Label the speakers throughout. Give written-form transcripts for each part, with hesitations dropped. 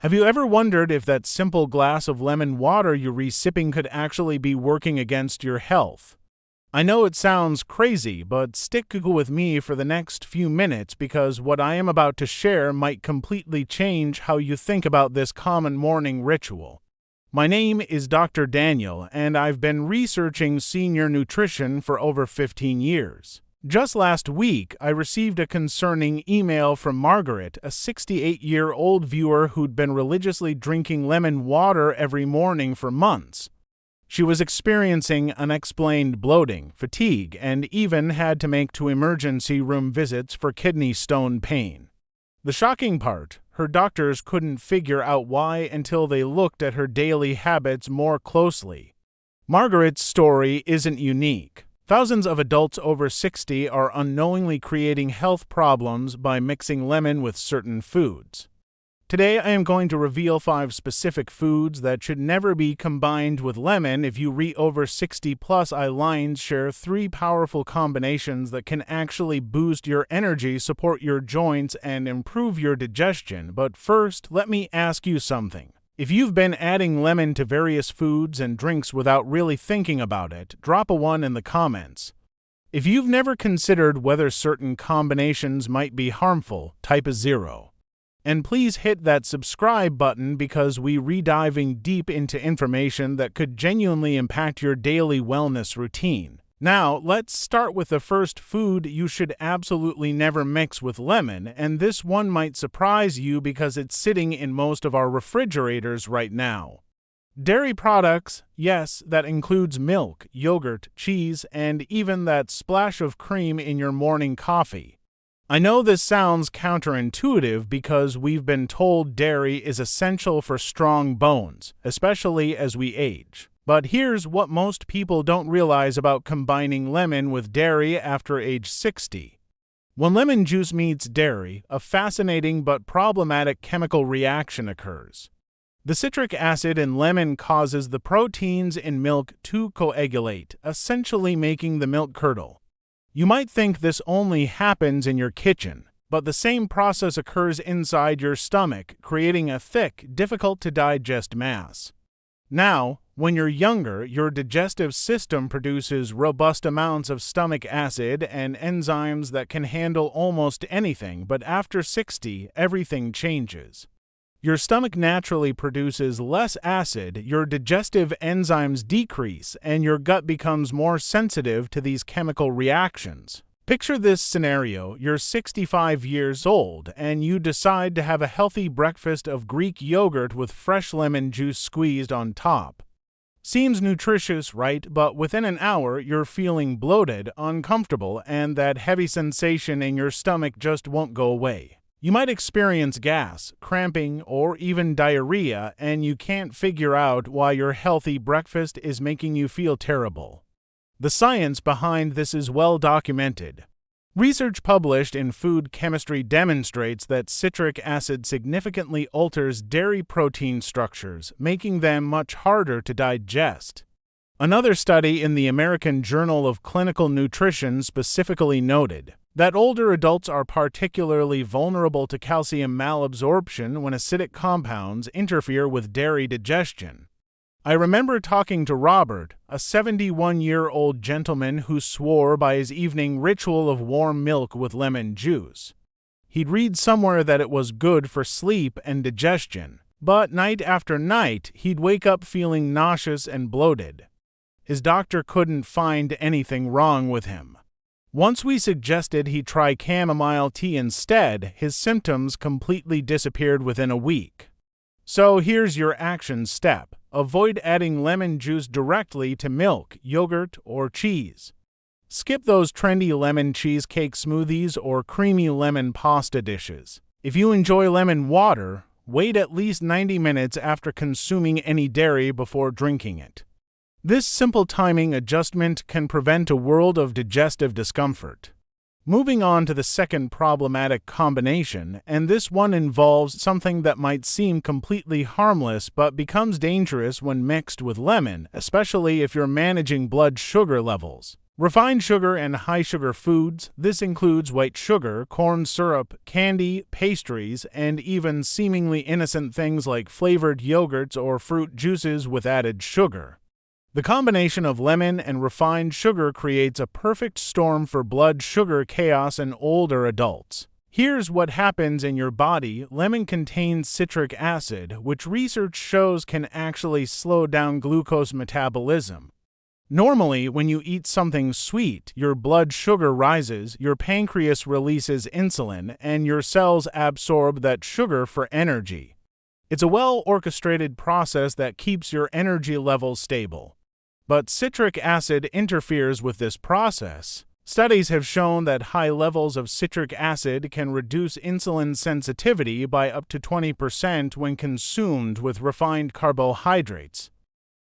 Speaker 1: Have you ever wondered if that simple glass of lemon water you're re-sipping could actually be working against your health? I know it sounds crazy, but stick with me for the next few minutes because what I am about to share might completely change how you think about this common morning ritual. My name is Dr. Daniel, and I've been researching senior nutrition for over 15 years. Just last week, I received a concerning email from Margaret, a 68-year-old viewer who'd been religiously drinking lemon water every morning for months. She was experiencing unexplained bloating, fatigue, and even had to make 2 emergency room visits for kidney stone pain. The shocking part, her doctors couldn't figure out why until they looked at her daily habits more closely. Margaret's story isn't unique. Thousands of adults over 60 are unknowingly creating health problems by mixing lemon with certain foods. Today, I am going to reveal 5 specific foods that should never be combined with lemon. If you read over 60+, I lines share 3 powerful combinations that can actually boost your energy, support your joints, and improve your digestion. But first, let me ask you something. If you've been adding lemon to various foods and drinks without really thinking about it, drop a 1 in the comments. If you've never considered whether certain combinations might be harmful, type a 0. And please hit that subscribe button because we're diving deep into information that could genuinely impact your daily wellness routine. Now, let's start with the first food you should absolutely never mix with lemon, and this one might surprise you because it's sitting in most of our refrigerators right now. Dairy products, yes, that includes milk, yogurt, cheese, and even that splash of cream in your morning coffee. I know this sounds counterintuitive because we've been told dairy is essential for strong bones, especially as we age. But here's what most people don't realize about combining lemon with dairy after age 60. When lemon juice meets dairy, a fascinating but problematic chemical reaction occurs. The citric acid in lemon causes the proteins in milk to coagulate, essentially making the milk curdle. You might think this only happens in your kitchen, but the same process occurs inside your stomach, creating a thick, difficult-to-digest mass. Now, when you're younger, your digestive system produces robust amounts of stomach acid and enzymes that can handle almost anything, but after 60, everything changes. Your stomach naturally produces less acid, your digestive enzymes decrease, and your gut becomes more sensitive to these chemical reactions. Picture this scenario: you're 65 years old, and you decide to have a healthy breakfast of Greek yogurt with fresh lemon juice squeezed on top. Seems nutritious, right? But within an hour, you're feeling bloated, uncomfortable, and that heavy sensation in your stomach just won't go away. You might experience gas, cramping, or even diarrhea, and you can't figure out why your healthy breakfast is making you feel terrible. The science behind this is well documented. Research published in Food Chemistry demonstrates that citric acid significantly alters dairy protein structures, making them much harder to digest. Another study in the American Journal of Clinical Nutrition specifically noted that older adults are particularly vulnerable to calcium malabsorption when acidic compounds interfere with dairy digestion. I remember talking to Robert, a 71-year-old gentleman who swore by his evening ritual of warm milk with lemon juice. He'd read somewhere that it was good for sleep and digestion, but night after night he'd wake up feeling nauseous and bloated. His doctor couldn't find anything wrong with him. Once we suggested he try chamomile tea instead, his symptoms completely disappeared within a week. So here's your action step. Avoid adding lemon juice directly to milk, yogurt, or cheese. Skip those trendy lemon cheesecake smoothies or creamy lemon pasta dishes. If you enjoy lemon water, wait at least 90 minutes after consuming any dairy before drinking it. This simple timing adjustment can prevent a world of digestive discomfort. Moving on to the second problematic combination, and this one involves something that might seem completely harmless but becomes dangerous when mixed with lemon, especially if you're managing blood sugar levels. Refined sugar and high-sugar foods. This includes white sugar, corn syrup, candy, pastries, and even seemingly innocent things like flavored yogurts or fruit juices with added sugar. The combination of lemon and refined sugar creates a perfect storm for blood sugar chaos in older adults. Here's what happens in your body. Lemon contains citric acid, which research shows can actually slow down glucose metabolism. Normally, when you eat something sweet, your blood sugar rises, your pancreas releases insulin, and your cells absorb that sugar for energy. It's a well-orchestrated process that keeps your energy levels stable. But citric acid interferes with this process. Studies have shown that high levels of citric acid can reduce insulin sensitivity by up to 20% when consumed with refined carbohydrates.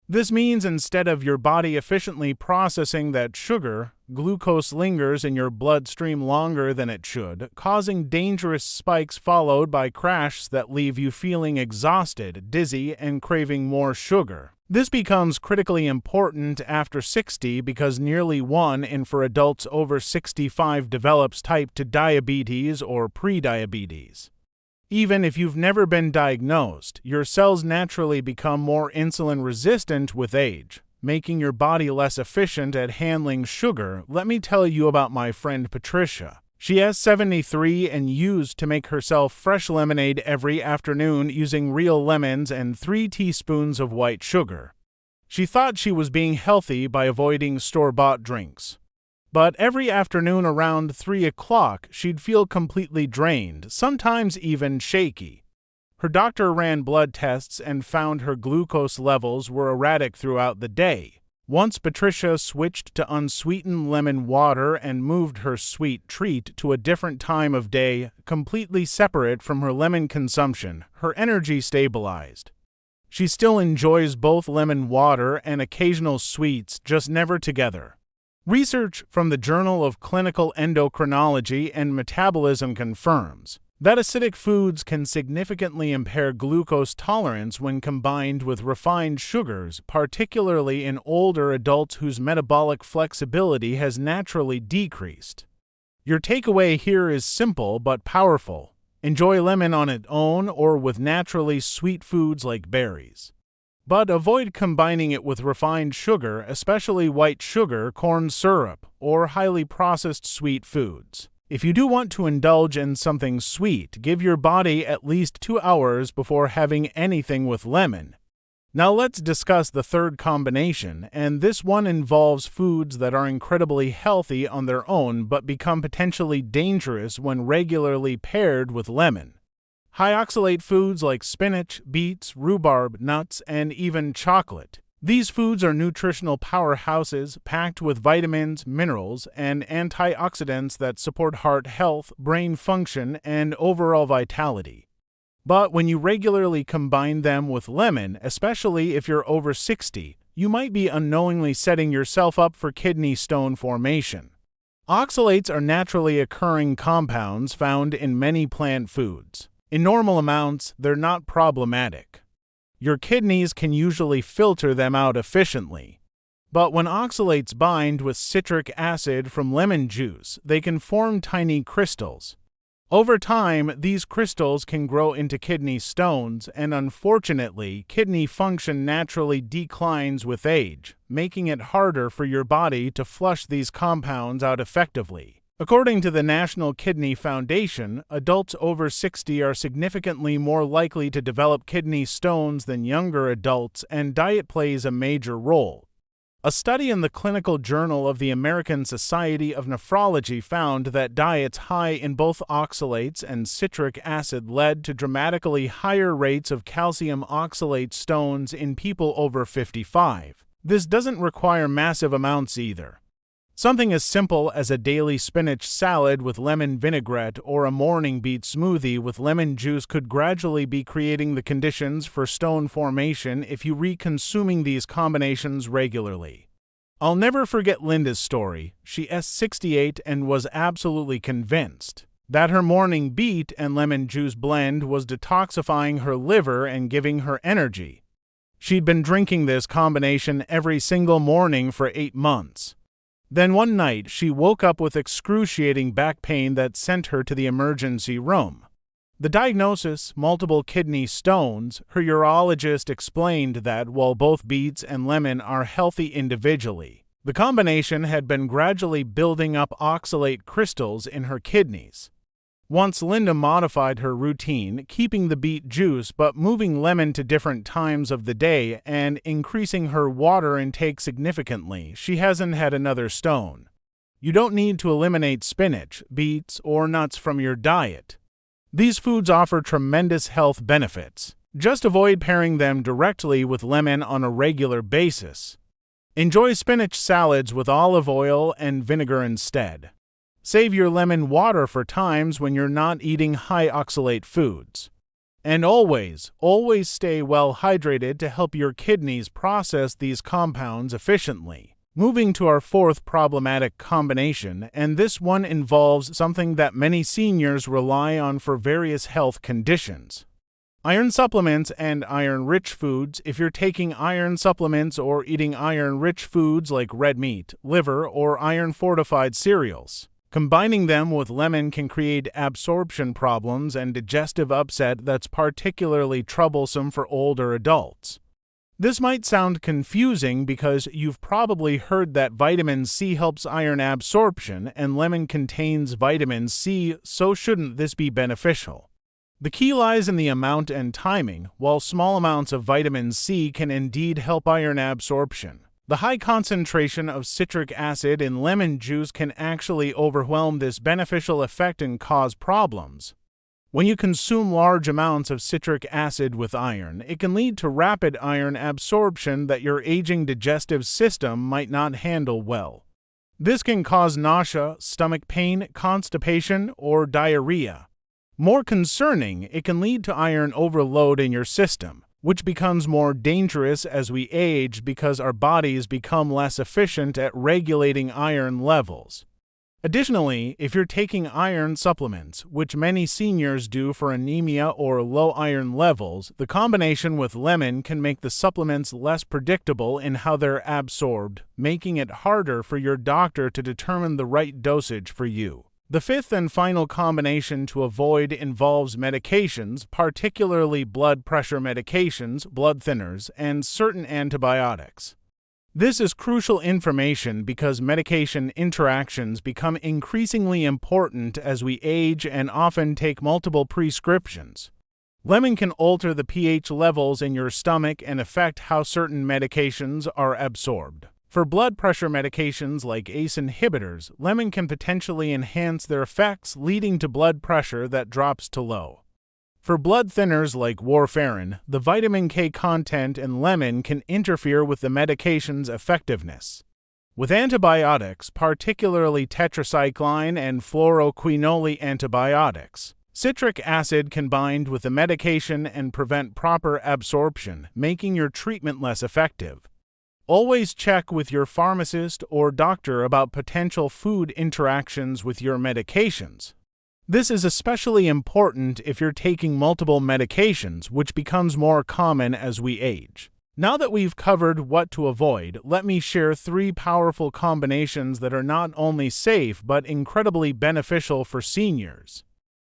Speaker 1: This means instead of your body efficiently processing that sugar, glucose lingers in your bloodstream longer than it should, causing dangerous spikes followed by crashes that leave you feeling exhausted, dizzy, and craving more sugar. This becomes critically important after 60 because nearly 1 in 4 adults over 65 develops type 2 diabetes or prediabetes. Even if you've never been diagnosed, your cells naturally become more insulin resistant with age, making your body less efficient at handling sugar. Let me tell you about my friend Patricia. She is 73 and used to make herself fresh lemonade every afternoon using real lemons and 3 teaspoons of white sugar. She thought she was being healthy by avoiding store-bought drinks. But every afternoon around 3 o'clock, she'd feel completely drained, sometimes even shaky. Her doctor ran blood tests and found her glucose levels were erratic throughout the day. Once Patricia switched to unsweetened lemon water and moved her sweet treat to a different time of day, completely separate from her lemon consumption, her energy stabilized. She still enjoys both lemon water and occasional sweets, just never together. Research from the Journal of Clinical Endocrinology and Metabolism confirms that acidic foods can significantly impair glucose tolerance when combined with refined sugars, particularly in older adults whose metabolic flexibility has naturally decreased. Your takeaway here is simple but powerful. Enjoy lemon on its own or with naturally sweet foods like berries. But avoid combining it with refined sugar, especially white sugar, corn syrup, or highly processed sweet foods. If you do want to indulge in something sweet, give your body at least 2 hours before having anything with lemon. Now let's discuss the third combination, and this one involves foods that are incredibly healthy on their own but become potentially dangerous when regularly paired with lemon. High-oxalate foods like spinach, beets, rhubarb, nuts, and even chocolate. These foods are nutritional powerhouses packed with vitamins, minerals, and antioxidants that support heart health, brain function, and overall vitality. But when you regularly combine them with lemon, especially if you're over 60, you might be unknowingly setting yourself up for kidney stone formation. Oxalates are naturally occurring compounds found in many plant foods. In normal amounts, they're not problematic. Your kidneys can usually filter them out efficiently. But when oxalates bind with citric acid from lemon juice, they can form tiny crystals. Over time, these crystals can grow into kidney stones, and unfortunately, kidney function naturally declines with age, making it harder for your body to flush these compounds out effectively. According to the National Kidney Foundation, adults over 60 are significantly more likely to develop kidney stones than younger adults, and diet plays a major role. A study in the Clinical Journal of the American Society of Nephrology found that diets high in both oxalates and citric acid led to dramatically higher rates of calcium oxalate stones in people over 55. This doesn't require massive amounts either. Something as simple as a daily spinach salad with lemon vinaigrette or a morning beet smoothie with lemon juice could gradually be creating the conditions for stone formation if you re-consuming these combinations regularly. I'll never forget Linda's story. She is 68 and was absolutely convinced that her morning beet and lemon juice blend was detoxifying her liver and giving her energy. She'd been drinking this combination every single morning for 8 months. Then one night, she woke up with excruciating back pain that sent her to the emergency room. The diagnosis, multiple kidney stones. Her urologist explained that while both beets and lemon are healthy individually, the combination had been gradually building up oxalate crystals in her kidneys. Once Linda modified her routine, keeping the beet juice but moving lemon to different times of the day and increasing her water intake significantly, she hasn't had another stone. You don't need to eliminate spinach, beets, or nuts from your diet. These foods offer tremendous health benefits. Just avoid pairing them directly with lemon on a regular basis. Enjoy spinach salads with olive oil and vinegar instead. Save your lemon water for times when you're not eating high-oxalate foods. And always stay well hydrated to help your kidneys process these compounds efficiently. Moving to our fourth problematic combination, and this one involves something that many seniors rely on for various health conditions. Iron supplements and iron-rich foods. If you're taking iron supplements or eating iron-rich foods like red meat, liver, or iron-fortified cereals, combining them with lemon can create absorption problems and digestive upset that's particularly troublesome for older adults. This might sound confusing because you've probably heard that vitamin C helps iron absorption and lemon contains vitamin C, so shouldn't this be beneficial? The key lies in the amount and timing. While small amounts of vitamin C can indeed help iron absorption, the high concentration of citric acid in lemon juice can actually overwhelm this beneficial effect and cause problems. When you consume large amounts of citric acid with iron, it can lead to rapid iron absorption that your aging digestive system might not handle well. This can cause nausea, stomach pain, constipation, or diarrhea. More concerning, it can lead to iron overload in your system, which becomes more dangerous as we age because our bodies become less efficient at regulating iron levels. Additionally, if you're taking iron supplements, which many seniors do for anemia or low iron levels, the combination with lemon can make the supplements less predictable in how they're absorbed, making it harder for your doctor to determine the right dosage for you. The fifth and final combination to avoid involves medications, particularly blood pressure medications, blood thinners, and certain antibiotics. This is crucial information because medication interactions become increasingly important as we age and often take multiple prescriptions. Lemon can alter the pH levels in your stomach and affect how certain medications are absorbed. For blood pressure medications like ACE inhibitors, lemon can potentially enhance their effects, leading to blood pressure that drops to low. For blood thinners like warfarin, the vitamin K content in lemon can interfere with the medication's effectiveness. With antibiotics, particularly tetracycline and fluoroquinolone antibiotics, citric acid can bind with the medication and prevent proper absorption, making your treatment less effective. Always check with your pharmacist or doctor about potential food interactions with your medications. This is especially important if you're taking multiple medications, which becomes more common as we age. Now that we've covered what to avoid, let me share 3 powerful combinations that are not only safe but incredibly beneficial for seniors.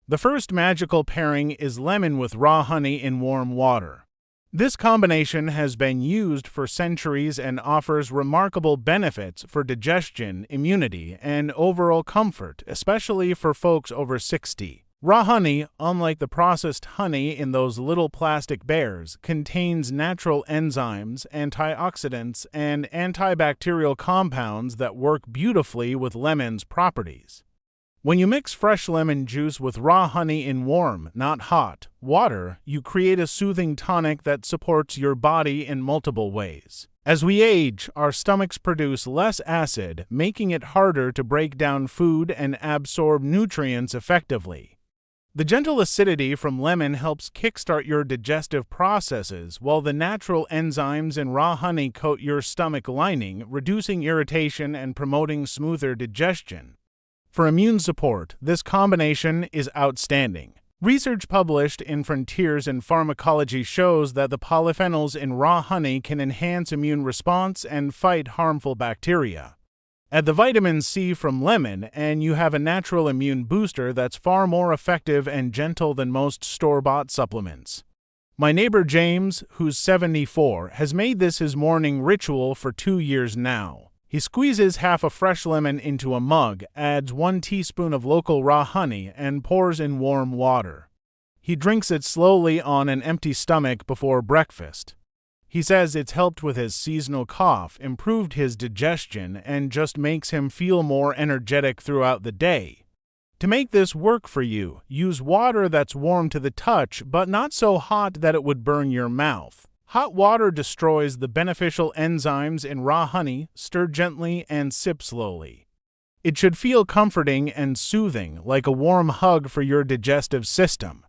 Speaker 1: The first magical pairing is lemon with raw honey in warm water. This combination has been used for centuries and offers remarkable benefits for digestion, immunity, and overall comfort, especially for folks over 60. Raw honey, unlike the processed honey in those little plastic bears, contains natural enzymes, antioxidants, and antibacterial compounds that work beautifully with lemon's properties. When you mix fresh lemon juice with raw honey in warm, not hot, water, you create a soothing tonic that supports your body in multiple ways. As we age, our stomachs produce less acid, making it harder to break down food and absorb nutrients effectively. The gentle acidity from lemon helps kickstart your digestive processes, while the natural enzymes in raw honey coat your stomach lining, reducing irritation and promoting smoother digestion. For immune support, this combination is outstanding. Research published in Frontiers in Pharmacology shows that the polyphenols in raw honey can enhance immune response and fight harmful bacteria. Add the vitamin C from lemon, and you have a natural immune booster that's far more effective and gentle than most store-bought supplements. My neighbor James, who's 74, has made this his morning ritual for 2 years now. He squeezes half a fresh lemon into a mug, adds 1 teaspoon of local raw honey, and pours in warm water. He drinks it slowly on an empty stomach before breakfast. He says it's helped with his seasonal cough, improved his digestion, and just makes him feel more energetic throughout the day. To make this work for you, use water that's warm to the touch but not so hot that it would burn your mouth. Hot water destroys the beneficial enzymes in raw honey. Stir gently and sip slowly. It should feel comforting and soothing, like a warm hug for your digestive system.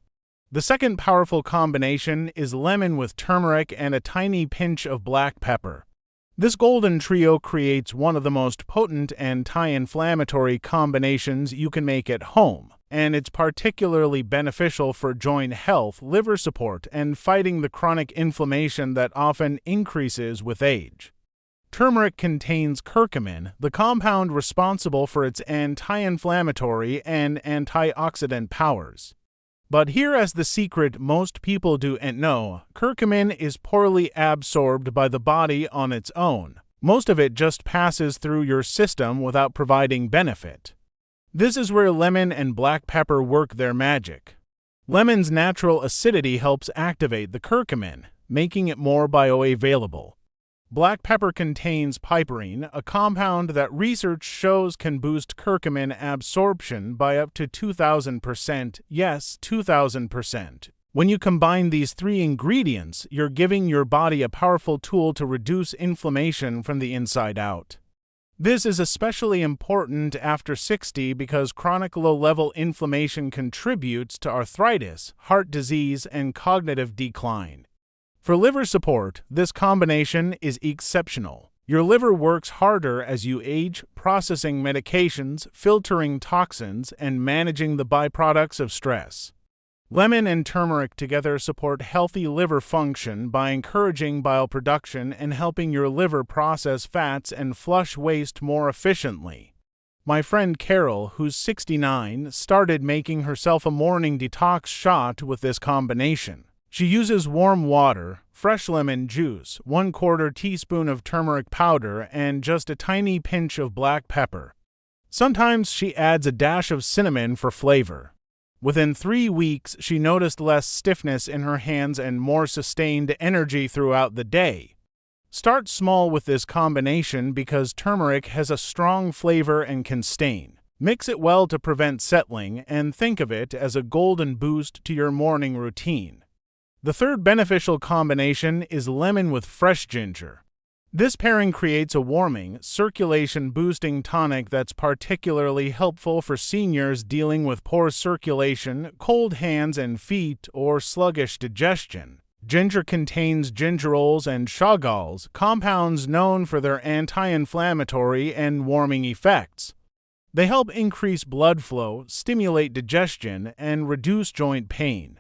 Speaker 1: The second powerful combination is lemon with turmeric and a tiny pinch of black pepper. This golden trio creates one of the most potent anti-inflammatory combinations you can make at home, and it's particularly beneficial for joint health, liver support, and fighting the chronic inflammation that often increases with age. Turmeric contains curcumin, the compound responsible for its anti-inflammatory and antioxidant powers. But here is the secret most people don't know: curcumin is poorly absorbed by the body on its own. Most of it just passes through your system without providing benefit. This is where lemon and black pepper work their magic. Lemon's natural acidity helps activate the curcumin, making it more bioavailable. Black pepper contains piperine, a compound that research shows can boost curcumin absorption by up to 2,000%. Yes, 2,000%. When you combine these 3 ingredients, you're giving your body a powerful tool to reduce inflammation from the inside out. This is especially important after 60 because chronic low-level inflammation contributes to arthritis, heart disease, and cognitive decline. For liver support, this combination is exceptional. Your liver works harder as you age, processing medications, filtering toxins, and managing the byproducts of stress. Lemon and turmeric together support healthy liver function by encouraging bile production and helping your liver process fats and flush waste more efficiently. My friend Carol, who's 69, started making herself a morning detox shot with this combination. She uses warm water, fresh lemon juice, 1/4 teaspoon of turmeric powder, and just a tiny pinch of black pepper. Sometimes she adds a dash of cinnamon for flavor. Within 3 weeks, she noticed less stiffness in her hands and more sustained energy throughout the day. Start small with this combination because turmeric has a strong flavor and can stain. Mix it well to prevent settling, and think of it as a golden boost to your morning routine. The third beneficial combination is lemon with fresh ginger. This pairing creates a warming, circulation-boosting tonic that's particularly helpful for seniors dealing with poor circulation, cold hands and feet, or sluggish digestion. Ginger contains gingerols and chagalls, compounds known for their anti-inflammatory and warming effects. They help increase blood flow, stimulate digestion, and reduce joint pain.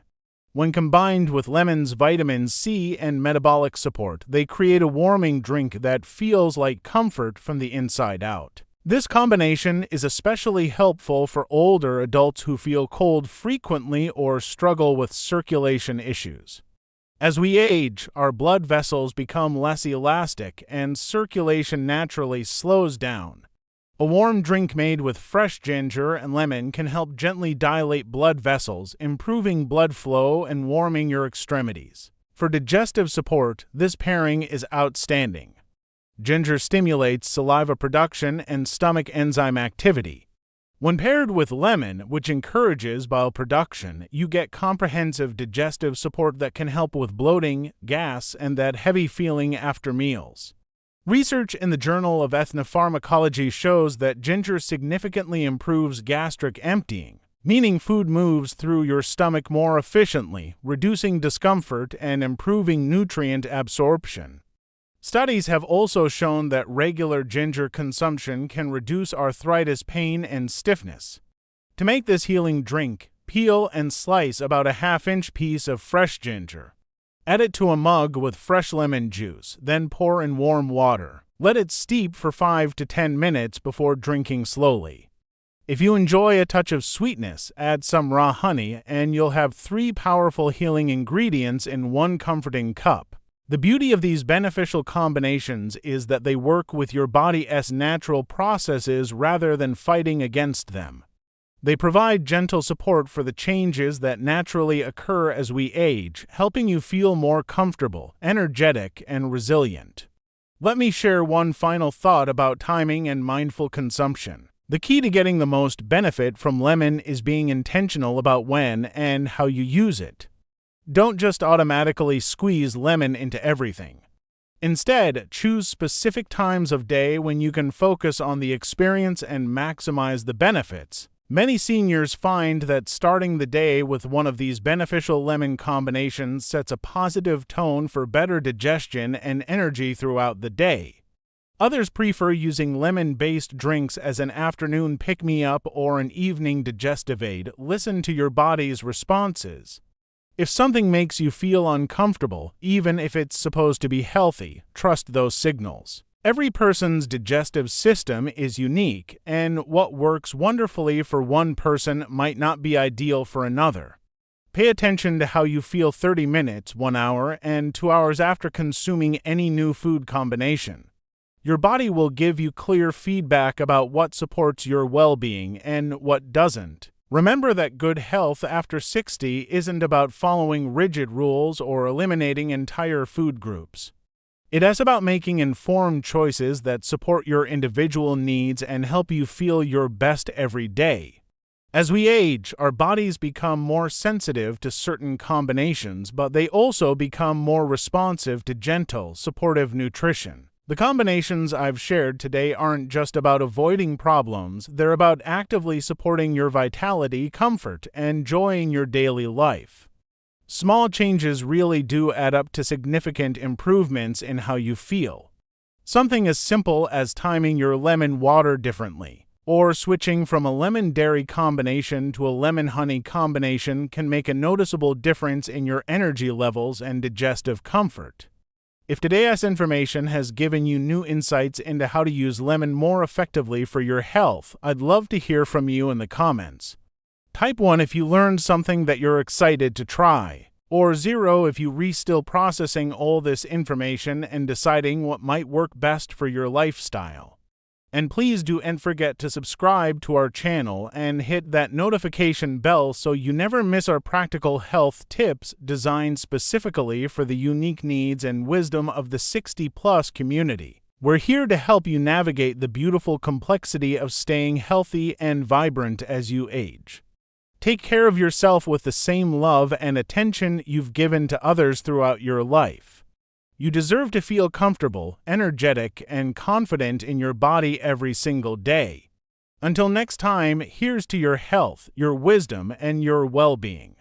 Speaker 1: When combined with lemon's vitamin C and metabolic support, they create a warming drink that feels like comfort from the inside out. This combination is especially helpful for older adults who feel cold frequently or struggle with circulation issues. As we age, our blood vessels become less elastic and circulation naturally slows down. A warm drink made with fresh ginger and lemon can help gently dilate blood vessels, improving blood flow and warming your extremities. For digestive support, this pairing is outstanding. Ginger stimulates saliva production and stomach enzyme activity. When paired with lemon, which encourages bile production, you get comprehensive digestive support that can help with bloating, gas, and that heavy feeling after meals. Research in the Journal of Ethnopharmacology shows that ginger significantly improves gastric emptying, meaning food moves through your stomach more efficiently, reducing discomfort and improving nutrient absorption. Studies have also shown that regular ginger consumption can reduce arthritis pain and stiffness. To make this healing drink, peel and slice about a half-inch piece of fresh ginger. Add it to a mug with fresh lemon juice, then pour in warm water. Let it steep for 5 to 10 minutes before drinking slowly. If you enjoy a touch of sweetness, add some raw honey and you'll have 3 powerful healing ingredients in one comforting cup. The beauty of these beneficial combinations is that they work with your body's natural processes rather than fighting against them. They provide gentle support for the changes that naturally occur as we age, helping you feel more comfortable, energetic, and resilient. Let me share one final thought about timing and mindful consumption. The key to getting the most benefit from lemon is being intentional about when and how you use it. Don't just automatically squeeze lemon into everything. Instead, choose specific times of day when you can focus on the experience and maximize the benefits. Many seniors find that starting the day with one of these beneficial lemon combinations sets a positive tone for better digestion and energy throughout the day. Others prefer using lemon-based drinks as an afternoon pick-me-up or an evening digestive aid. Listen to your body's responses. If something makes you feel uncomfortable, even if it's supposed to be healthy, trust those signals. Every person's digestive system is unique, and what works wonderfully for one person might not be ideal for another. Pay attention to how you feel 30 minutes, 1 hour, and 2 hours after consuming any new food combination. Your body will give you clear feedback about what supports your well-being and what doesn't. Remember that good health after 60 isn't about following rigid rules or eliminating entire food groups. It is about making informed choices that support your individual needs and help you feel your best every day. As we age, our bodies become more sensitive to certain combinations, but they also become more responsive to gentle, supportive nutrition. The combinations I've shared today aren't just about avoiding problems, they're about actively supporting your vitality, comfort, and joy in your daily life. Small changes really do add up to significant improvements in how you feel. Something as simple as timing your lemon water differently, or switching from a lemon-dairy combination to a lemon-honey combination can make a noticeable difference in your energy levels and digestive comfort. If today's information has given you new insights into how to use lemon more effectively for your health, I'd love to hear from you in the comments. Type 1 if you learned something that you're excited to try, or 0 if you're still processing all this information and deciding what might work best for your lifestyle. And please don't forget to subscribe to our channel and hit that notification bell so you never miss our practical health tips designed specifically for the unique needs and wisdom of the 60-plus community. We're here to help you navigate the beautiful complexity of staying healthy and vibrant as you age. Take care of yourself with the same love and attention you've given to others throughout your life. You deserve to feel comfortable, energetic, and confident in your body every single day. Until next time, here's to your health, your wisdom, and your well-being.